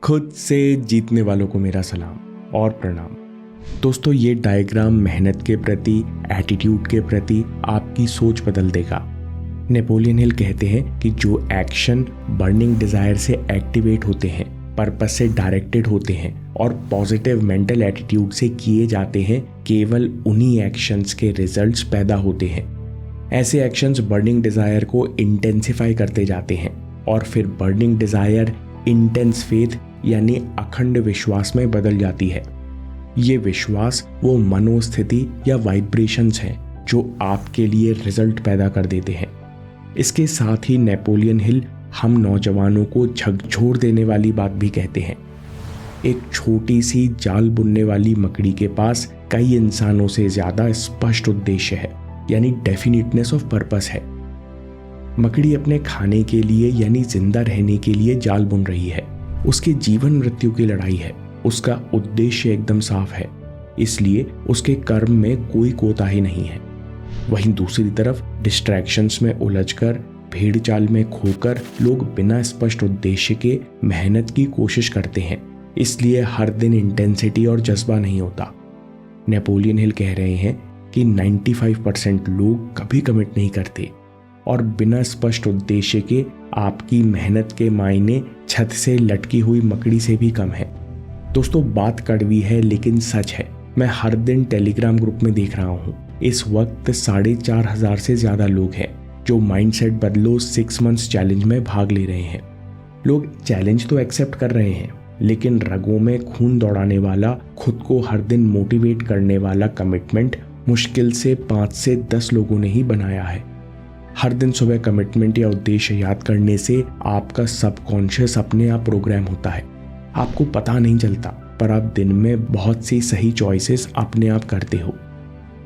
खुद से जीतने वालों को मेरा सलाम और प्रणाम। दोस्तों, ये डायग्राम मेहनत के प्रति, एटीट्यूड के प्रति आपकी सोच बदल देगा। नेपोलियन हिल कहते हैं कि जो एक्शन बर्निंग डिजायर से एक्टिवेट होते हैं, पर्पस से डायरेक्टेड होते हैं और पॉजिटिव मेंटल एटीट्यूड से किए जाते हैं, केवल उन्हीं एक्शंस के रिजल्ट्स पैदा होते हैं। ऐसे एक्शंस बर्निंग डिजायर को इंटेंसिफाई करते जाते हैं और फिर बर्निंग डिजायर इंटेंस फेथ यानी अखंड विश्वास में बदल जाती है। ये विश्वास वो मनोस्थिति या वाइब्रेशंस हैं जो आपके लिए रिजल्ट पैदा कर देते हैं। इसके साथ ही नेपोलियन हिल हम नौजवानों को झकझोर देने वाली बात भी कहते हैं। एक छोटी सी जाल बुनने वाली मकड़ी के पास कई इंसानों से ज्यादा स्पष्ट उद्देश्य है, यानी डेफिनेटनेस ऑफ पर्पस है। मकड़ी अपने खाने के लिए यानी जिंदा रहने के लिए जाल बुन रही है। उसके जीवन मृत्यु की लड़ाई है। उसका उद्देश्य एकदम साफ है, इसलिए उसके कर्म में कोई कोताही नहीं है। वहीं दूसरी तरफ डिस्ट्रैक्शंस में उलझकर, भीड़ चाल में खोकर लोग बिना स्पष्ट उद्देश्य के मेहनत की कोशिश करते हैं, इसलिए हर दिन इंटेंसिटी और जज्बा नहीं होता। नेपोलियन हिल कह रहे हैं कि 95% लोग कभी कमिट नहीं करते और बिना स्पष्ट उद्देश्य के आपकी मेहनत के मायने छत से लटकी हुई मकड़ी से भी कम है। दोस्तों, बात कड़वी है लेकिन सच है। मैं हर दिन टेलीग्राम ग्रुप में देख रहा हूँ, इस वक्त 4,500 से ज्यादा लोग हैं जो माइंडसेट बदलो 6 मंथ्स चैलेंज में भाग ले रहे हैं। लोग चैलेंज तो एक्सेप्ट कर रहे हैं, लेकिन रगों में खून दौड़ाने वाला, खुद को हर दिन मोटिवेट करने वाला कमिटमेंट मुश्किल से 5 से 10 लोगों ने ही बनाया है। हर दिन सुबह कमिटमेंट या उद्देश्य याद करने से आपका सबकॉन्शियस अपने आप प्रोग्राम होता है। आपको पता नहीं चलता, पर आप दिन में बहुत सी सही चॉइसेस अपने आप करते हो।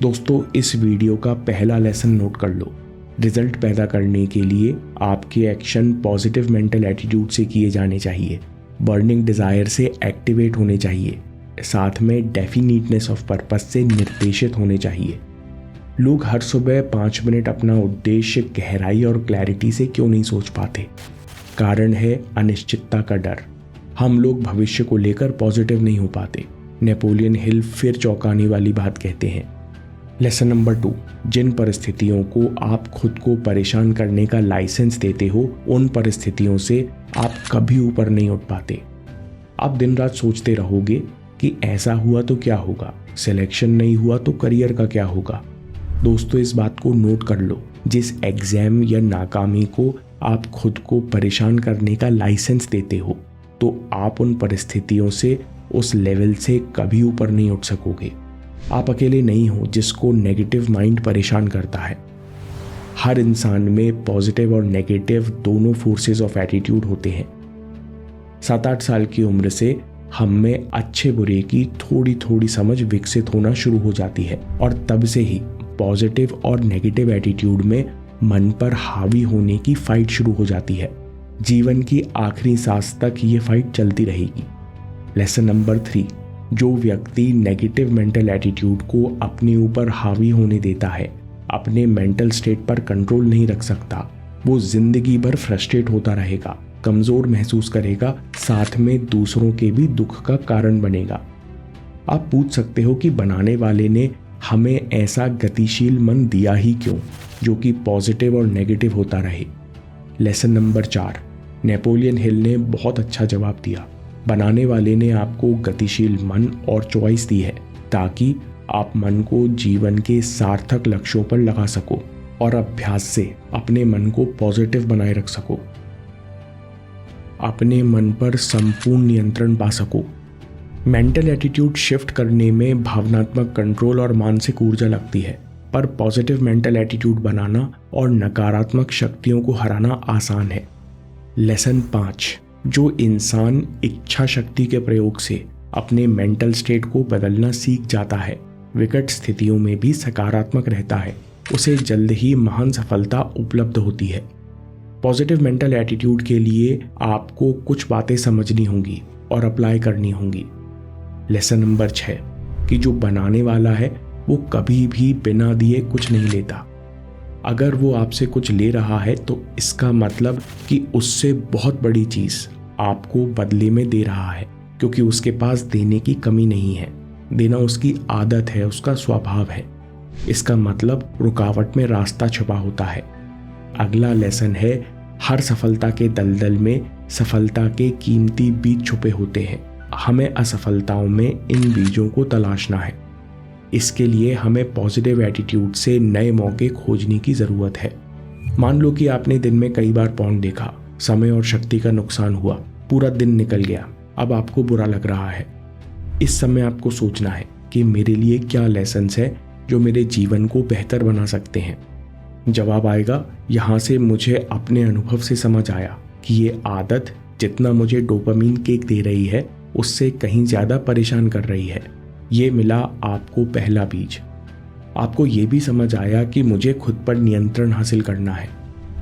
दोस्तों, इस वीडियो का पहला लेसन नोट कर लो। रिजल्ट पैदा करने के लिए आपके एक्शन पॉजिटिव मेंटल एटीट्यूड से किए जाने चाहिए, बर्निंग डिजायर से एक्टिवेट होने चाहिए, साथ में डेफिनेटनेस ऑफ पर्पस से निर्देशित होने चाहिए। लोग हर सुबह 5 मिनट अपना उद्देश्य गहराई और क्लैरिटी से क्यों नहीं सोच पाते? कारण है अनिश्चितता का डर। हम लोग भविष्य को लेकर पॉजिटिव नहीं हो पाते। नेपोलियन हिल फिर चौंकाने वाली बात कहते हैं। लेसन नंबर 2, जिन परिस्थितियों को आप खुद को परेशान करने का लाइसेंस देते हो, उन परिस्थितियों से आप कभी ऊपर नहीं उठ पाते। आप दिन रात सोचते रहोगे कि ऐसा हुआ तो क्या होगा, सिलेक्शन नहीं हुआ तो करियर का क्या होगा। दोस्तों, इस बात को नोट कर लो, जिस एग्जाम या नाकामी को आप खुद को परेशान करने का लाइसेंस देते हो, तो आप उन परिस्थितियों से, उस लेवल से कभी ऊपर नहीं उठ सकोगे। आप अकेले नहीं हो जिसको नेगेटिव माइंड परेशान करता है। हर इंसान में पॉजिटिव और नेगेटिव दोनों फोर्सेस ऑफ एटीट्यूड होते हैं। 7-8 साल की उम्र से हम में अच्छे बुरे की थोड़ी थोड़ी समझ विकसित होना शुरू हो जाती है और तब से ही पॉजिटिव और नेगेटिव एटीट्यूड में मन पर हावी होने की फाइट शुरू हो जाती है। जीवन की आखिरी सांस तक ये फाइट चलती रहेगी। लेसन नंबर 3, जो व्यक्ति नेगेटिव मेंटल एटीट्यूड को अपने ऊपर हावी होने देता है, अपने मेंटल स्टेट पर कंट्रोल नहीं रख सकता, वो जिंदगी भर फ्रस्ट्रेट होता रहेगा, कमजोर महसूस करेगा, साथ में दूसरों के भी दुख का कारण बनेगा। आप पूछ सकते हो कि बनाने वाले ने हमें ऐसा गतिशील मन दिया ही क्यों, जो कि पॉजिटिव और नेगेटिव होता रहे? लेसन नंबर 4, नेपोलियन हिल ने बहुत अच्छा जवाब दिया। बनाने वाले ने आपको गतिशील मन और चॉइस दी है ताकि आप मन को जीवन के सार्थक लक्ष्यों पर लगा सको और अभ्यास से अपने मन को पॉजिटिव बनाए रख सको, अपने मन पर संपूर्ण नियंत्रण पा सको। मेंटल एटीट्यूड शिफ्ट करने में भावनात्मक कंट्रोल और मानसिक ऊर्जा लगती है, पर पॉजिटिव मेंटल एटीट्यूड बनाना और नकारात्मक शक्तियों को हराना आसान है। लेसन 5, जो इंसान इच्छा शक्ति के प्रयोग से अपने मेंटल स्टेट को बदलना सीख जाता है, विकट स्थितियों में भी सकारात्मक रहता है, उसे जल्द ही महान सफलता उपलब्ध होती है। पॉजिटिव मेंटल एटीट्यूड के लिए आपको कुछ बातें समझनी होंगी और अप्लाई करनी होंगी। लेसन नंबर 6, कि जो बनाने वाला है वो कभी भी बिना दिए कुछ नहीं लेता। अगर वो आपसे कुछ ले रहा है तो इसका मतलब कि उससे बहुत बड़ी चीज़ आपको बदले में दे रहा है, क्योंकि उसके पास देने की कमी नहीं है। देना उसकी आदत है, उसका स्वभाव है। इसका मतलब रुकावट में रास्ता छुपा होता है। अगला लेसन है, हर सफलता के दलदल में सफलता के कीमती बीज छुपे होते हैं। हमें असफलताओं में इन बीजों को तलाशना है। इसके लिए हमें पॉजिटिव एटीट्यूड से नए मौके खोजने की ज़रूरत है। मान लो कि आपने दिन में कई बार पॉर्न देखा, समय और शक्ति का नुकसान हुआ, पूरा दिन निकल गया, अब आपको बुरा लग रहा है। इस समय आपको सोचना है कि मेरे लिए क्या लेसन्स है जो मेरे जीवन को बेहतर बना सकते हैं। जवाब आएगा, यहाँ से मुझे अपने अनुभव से समझ आया कि ये आदत जितना मुझे डोपामीन किक दे रही है उससे कहीं ज़्यादा परेशान कर रही है। ये मिला आपको पहला बीज। आपको ये भी समझ आया कि मुझे खुद पर नियंत्रण हासिल करना है।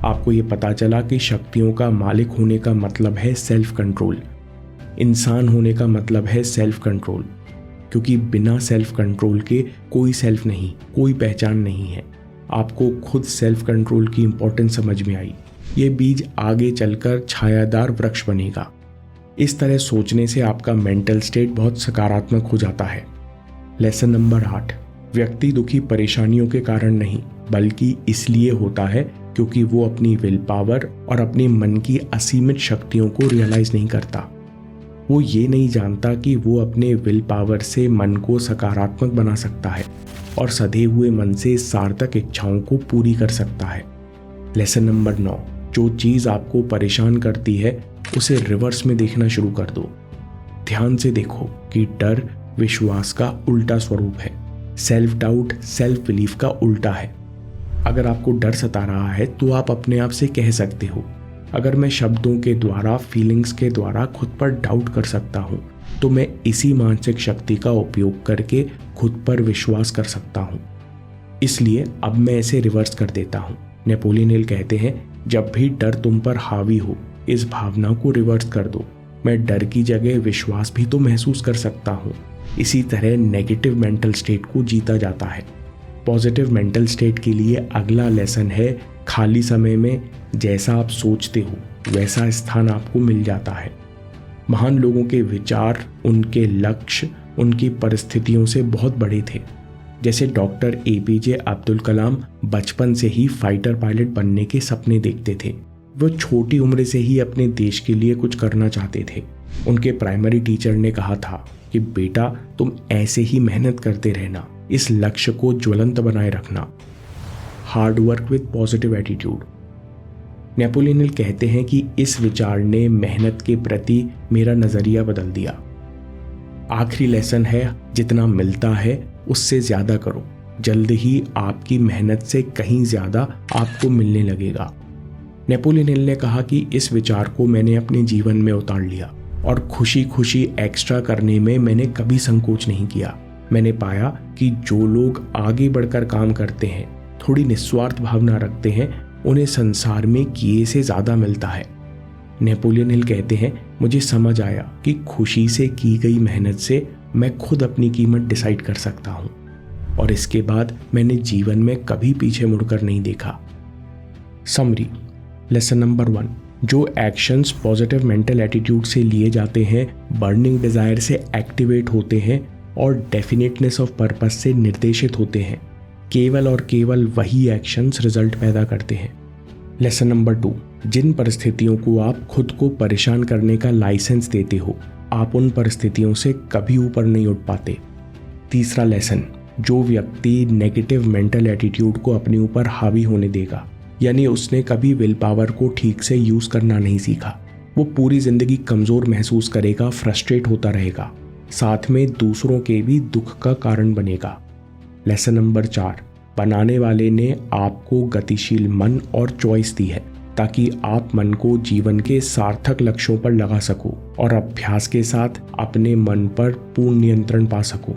आपको ये पता चला कि शक्तियों का मालिक होने का मतलब है सेल्फ कंट्रोल। इंसान होने का मतलब है सेल्फ कंट्रोल, क्योंकि बिना सेल्फ कंट्रोल के कोई सेल्फ नहीं, कोई पहचान नहीं है। आपको खुद सेल्फ कंट्रोल की इंपॉर्टेंस समझ में आई। ये बीज आगे चलकर छायादार वृक्ष बनेगा। इस तरह सोचने से आपका मेंटल स्टेट बहुत सकारात्मक हो जाता है। लेसन नंबर 8, व्यक्ति दुखी परेशानियों के कारण नहीं, बल्कि इसलिए होता है क्योंकि वो अपनी विल पावर और अपने मन की असीमित शक्तियों को रियलाइज नहीं करता। वो ये नहीं जानता कि वो अपने विल पावर से मन को सकारात्मक बना सकता है और सधे हुए मन से सार्थक इच्छाओं को पूरी कर सकता है। लेसन नंबर 9, जो चीज़ आपको परेशान करती है उसे रिवर्स में देखना शुरू कर दो। ध्यान से देखो कि डर विश्वास का उल्टा स्वरूप है, सेल्फ डाउट सेल्फ बिलीफ का उल्टा है। अगर आपको डर सता रहा है तो आप अपने आप से कह सकते हो, अगर मैं शब्दों के द्वारा, फीलिंग्स के द्वारा खुद पर डाउट कर सकता हूँ तो मैं इसी मानसिक शक्ति का उपयोग करके खुद पर विश्वास कर सकता हूँ। इसलिए अब मैं इसे रिवर्स कर देता हूँ। नेपोलियन हिल कहते हैं, जब भी डर तुम पर हावी हो, इस भावना को रिवर्स कर दो। मैं डर की जगह विश्वास भी तो महसूस कर सकता हूँ। इसी तरह नेगेटिव मेंटल स्टेट को जीता जाता है। पॉजिटिव मेंटल स्टेट के लिए अगला लेसन है, खाली समय में जैसा आप सोचते हो वैसा स्थान आपको मिल जाता है। महान लोगों के विचार, उनके लक्ष्य, उनकी परिस्थितियों से बहुत बड़े थे। जैसे डॉक्टर एपीजे अब्दुल कलाम बचपन से ही फाइटर पायलट बनने के सपने देखते थे। वो छोटी उम्र से ही अपने देश के लिए कुछ करना चाहते थे। उनके प्राइमरी टीचर ने कहा था कि बेटा, तुम ऐसे ही मेहनत करते रहना, इस लक्ष्य को ज्वलंत बनाए रखना। Hard work with positive attitude. Napoleon Hill कहते हैं कि इस विचार ने मेहनत के प्रति मेरा नजरिया बदल दिया। आखिरी लेसन है, जितना मिलता है उससे ज्यादा करो। जल्द ही आपकी मेहनत से कहीं ज्यादा आपको मिलने लगेगा। नेपोलियन हिल ने कहा कि इस विचार को मैंने अपने जीवन में उतार लिया और खुशी खुशी एक्स्ट्रा करने में मैंने कभी संकोच नहीं किया। मैंने पाया कि जो लोग आगे बढ़कर काम करते हैं, थोड़ी निस्वार्थ भावना रखते हैं, उन्हें संसार में किए से ज्यादा मिलता है। नेपोलियन हिल कहते हैं, मुझे समझ आया कि खुशी से की गई मेहनत से मैं खुद अपनी कीमत डिसाइड कर सकता हूँ, और इसके बाद मैंने जीवन में कभी पीछे मुड़कर नहीं देखा। समरी। लेसन नंबर 1, जो एक्शंस पॉजिटिव मेंटल एटीट्यूड से लिए जाते हैं बर्निंग डिजायर से एक्टिवेट होते हैं और डेफिनेटनेस ऑफ पर्पस से निर्देशित होते हैं। केवल और केवल वही एक्शंस रिजल्ट पैदा करते हैं। लेसन नंबर 2, जिन परिस्थितियों को आप खुद को परेशान करने का लाइसेंस देते हो, आप उन परिस्थितियों से कभी ऊपर नहीं उठ पाते। तीसरा लेसन, जो व्यक्ति नेगेटिव मेंटल एटीट्यूड को अपने ऊपर हावी होने देगा, यानी उसने कभी विल पावर को ठीक से यूज करना नहीं सीखा, वो पूरी जिंदगी कमजोर महसूस करेगा, फ्रस्ट्रेट होता रहेगा, साथ में दूसरों के भी दुख का कारण बनेगा। लेसन नंबर 4, बनाने वाले ने आपको गतिशील मन और चॉइस दी है ताकि आप मन को जीवन के सार्थक लक्ष्यों पर लगा सको और अभ्यास के साथ अपने मन पर पूर्ण नियंत्रण पा सको।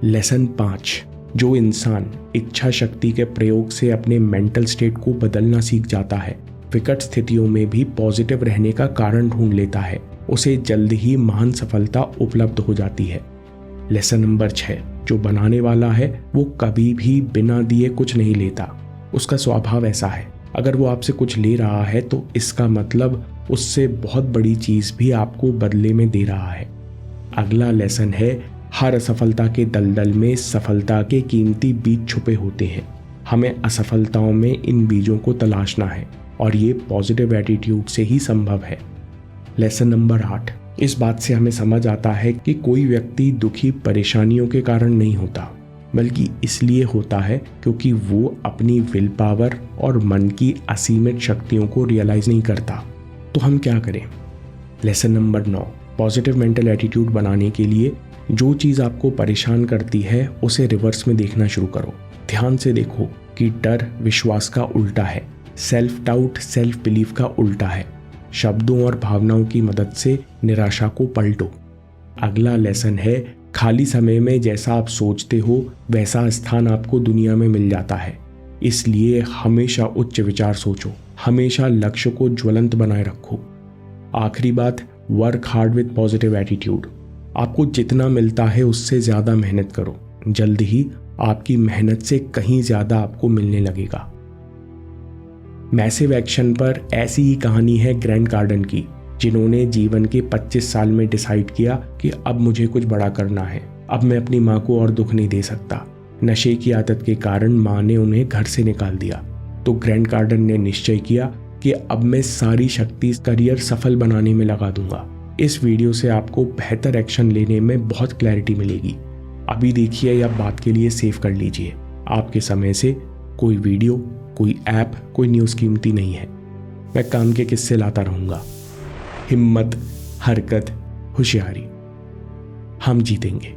लेसन 5, जो इंसान इच्छा शक्ति के प्रयोग से अपने मेंटल स्टेट को बदलना सीख जाता है, विकट स्थितियों में भी पॉजिटिव रहने का कारण ढूंढ लेता है, उसे जल्द ही महान सफलता उपलब्ध हो जाती है। लेसन नंबर 6, जो बनाने वाला है वो कभी भी बिना दिए कुछ नहीं लेता। उसका स्वभाव ऐसा है, अगर वो आपसे कुछ ले रहा है तो इसका मतलब उससे बहुत बड़ी चीज भी आपको बदले में दे रहा है। अगला लेसन है, हर असफलता के दलदल में सफलता के कीमती बीज छुपे होते हैं। हमें असफलताओं में इन बीजों को तलाशना है और ये पॉजिटिव एटीट्यूड से ही संभव है। लेसन नंबर 8, इस बात से हमें समझ आता है कि कोई व्यक्ति दुखी परेशानियों के कारण नहीं होता, बल्कि इसलिए होता है क्योंकि वो अपनी विल पावर और मन की असीमित शक्तियों को रियलाइज नहीं करता। तो हम क्या करें? Lesson number 9, positive mental attitude बनाने के लिए जो चीज़ आपको परेशान करती है उसे रिवर्स में देखना शुरू करो। ध्यान से देखो कि डर विश्वास का उल्टा है, सेल्फ डाउट सेल्फ बिलीफ का उल्टा है। शब्दों और भावनाओं की मदद से निराशा को पलटो। अगला लेसन है, खाली समय में जैसा आप सोचते हो वैसा स्थान आपको दुनिया में मिल जाता है। इसलिए हमेशा उच्च विचार सोचो, हमेशा लक्ष्य को ज्वलंत बनाए रखो। आखिरी बात, work hard with positive attitude. आपको जितना मिलता है उससे ज़्यादा मेहनत करो, जल्द ही आपकी मेहनत से कहीं ज़्यादा आपको मिलने लगेगा। मैसिव एक्शन पर ऐसी ही कहानी है ग्रैंड कार्डन की, जिन्होंने जीवन के 25 साल में डिसाइड किया कि अब मुझे कुछ बड़ा करना है, अब मैं अपनी माँ को और दुख नहीं दे सकता। नशे की आदत के कारण माँ ने उन्हें घर से निकाल दिया, तो ग्रैंड कार्डन ने निश्चय किया कि अब मैं सारी शक्ति करियर सफल बनाने में लगा दूंगा। इस वीडियो से आपको बेहतर एक्शन लेने में बहुत क्लैरिटी मिलेगी। अभी देखिए या बात के लिए सेव कर लीजिए। आपके समय से कोई वीडियो, कोई ऐप, कोई न्यूज़ कीमती नहीं है। मैं काम के किस्से लाता रहूँगा। हिम्मत, हरकत, होशियारी, हम जीतेंगे।